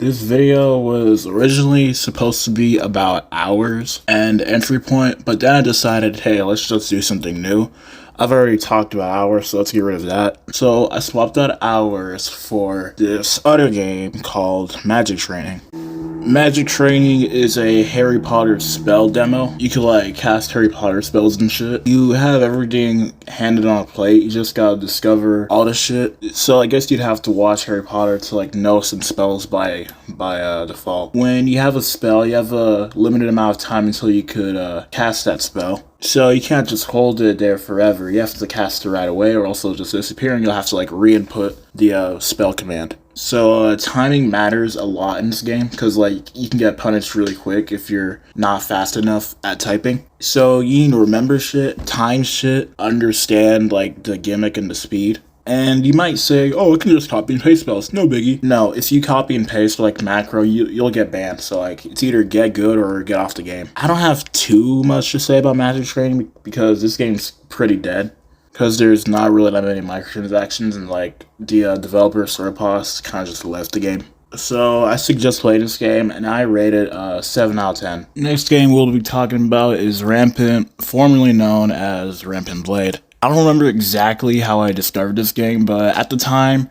This video was originally supposed to be about hours and entry point, but then I decided, hey, let's just do something new. I've already talked about hours, so let's get rid of that. So I swapped out hours for this other game called Magic Training. Magic Training is a Harry Potter spell demo. You can like cast Harry Potter spells and shit. You have everything handed on a plate. You just gotta discover all the shit. So I guess you'd have to watch Harry Potter to like know some spells by default. When you have a spell, you have a limited amount of time until you could cast that spell. So you can't just hold it there forever. You have to cast it right away or else it'll just disappear and you'll have to like re-input the spell command. So timing matters a lot in this game because like you can get punished really quick if you're not fast enough at typing. So you need to remember shit, time shit, understand like the gimmick and the speed. And you might say, oh, I can just copy and paste spells, no biggie. No, if you copy and paste like macro, you'll get banned. So like it's either get good or get off the game. I don't have too much to say about Magic Training because this game's pretty dead. Because there's not really that many microtransactions and like the developer Surpass kind of just left the game. So I suggest playing this game and I rate it 7 out of 10. Next game we'll be talking about is Rampant, formerly known as Rampant Blade. I don't remember exactly how I discovered this game, but at the time,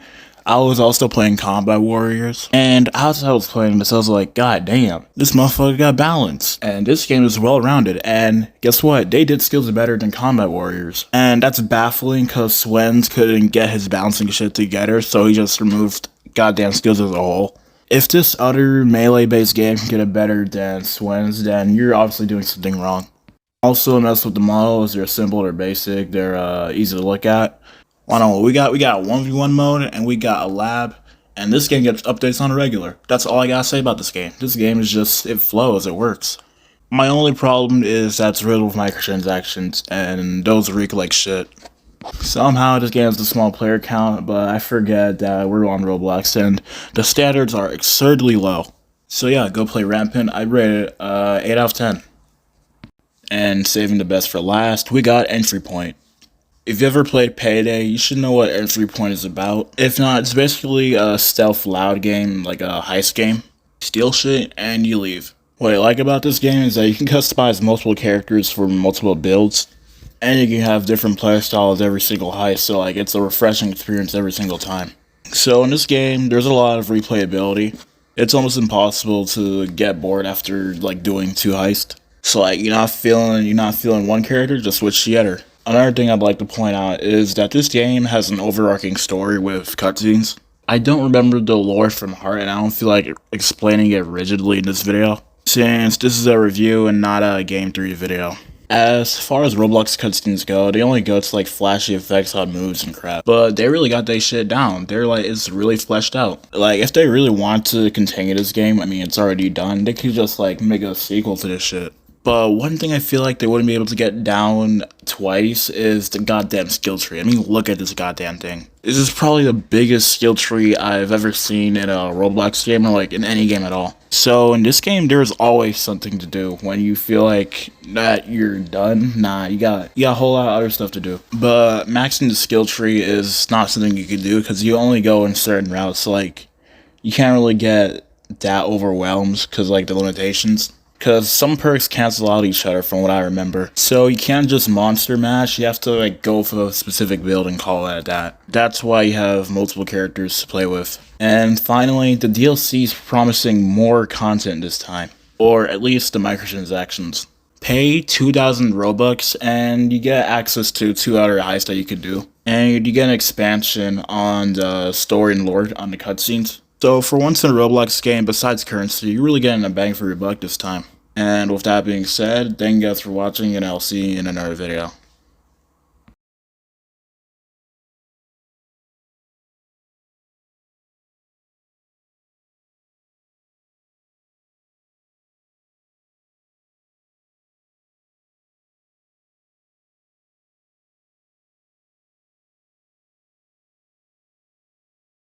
I was also playing Combat Warriors, and as I was playing this, I was like, god damn, this motherfucker got balance, and this game is well-rounded, and guess what, they did skills better than Combat Warriors, and that's baffling, because Swens couldn't get his balancing shit together, so he just removed goddamn skills as a whole. If this other melee-based game can get it better than Swens, then you're obviously doing something wrong. Also, mess with the models. They're simple, they're basic, they're easy to look at. I don't know, we got a 1v1 mode, and we got a lab, and this game gets updates on a regular. That's all I gotta say about this game. This game is just, it flows, it works. My only problem is that it's riddled with microtransactions, and those reek like shit. Somehow this game has a small player count, but I forget that we're on Roblox, and the standards are absurdly low. So yeah, go play Rampant. I rate it 8 out of 10. And saving the best for last, we got Entry Point. If you ever played Payday, you should know what Entry Point is about. If not, it's basically a stealth loud game, like a heist game. Steal shit, and you leave. What I like about this game is that you can customize multiple characters for multiple builds. And you can have different playstyles every single heist, so like it's a refreshing experience every single time. So in this game, there's a lot of replayability. It's almost impossible to get bored after like doing 2 heists. So like you're not feeling one character, just switch the other. Another thing I'd like to point out is that this game has an overarching story with cutscenes. I don't remember the lore from heart and I don't feel like explaining it rigidly in this video, since this is a review and not a game 3 video. As far as Roblox cutscenes go, they only go to like flashy effects on moves and crap. But they really got their shit down. They're like, it's really fleshed out. Like, if they really want to continue this game, I mean, it's already done. They could just like make a sequel to this shit. But one thing I feel like they wouldn't be able to get down twice is the goddamn skill tree. I mean, look at this goddamn thing. This is probably the biggest skill tree I've ever seen in a Roblox game or like in any game at all. So in this game, there's always something to do. When you feel like that you're done, nah, you got a whole lot of other stuff to do. But maxing the skill tree is not something you can do because you only go in certain routes. So like, you can't really get that overwhelmed because like the limitations. Because some perks cancel out each other from what I remember. So you can't just monster mash, you have to like go for a specific build and call it that. That's why you have multiple characters to play with. And finally, the DLC is promising more content this time. Or at least the microtransactions. Pay 2,000 Robux and you get access to 2 other heists that you could do. And you get an expansion on the story and lore on the cutscenes. So for once in a Roblox game, besides currency, you're really getting a bang for your buck this time. And with that being said, thank you guys for watching, and I'll see you in another video.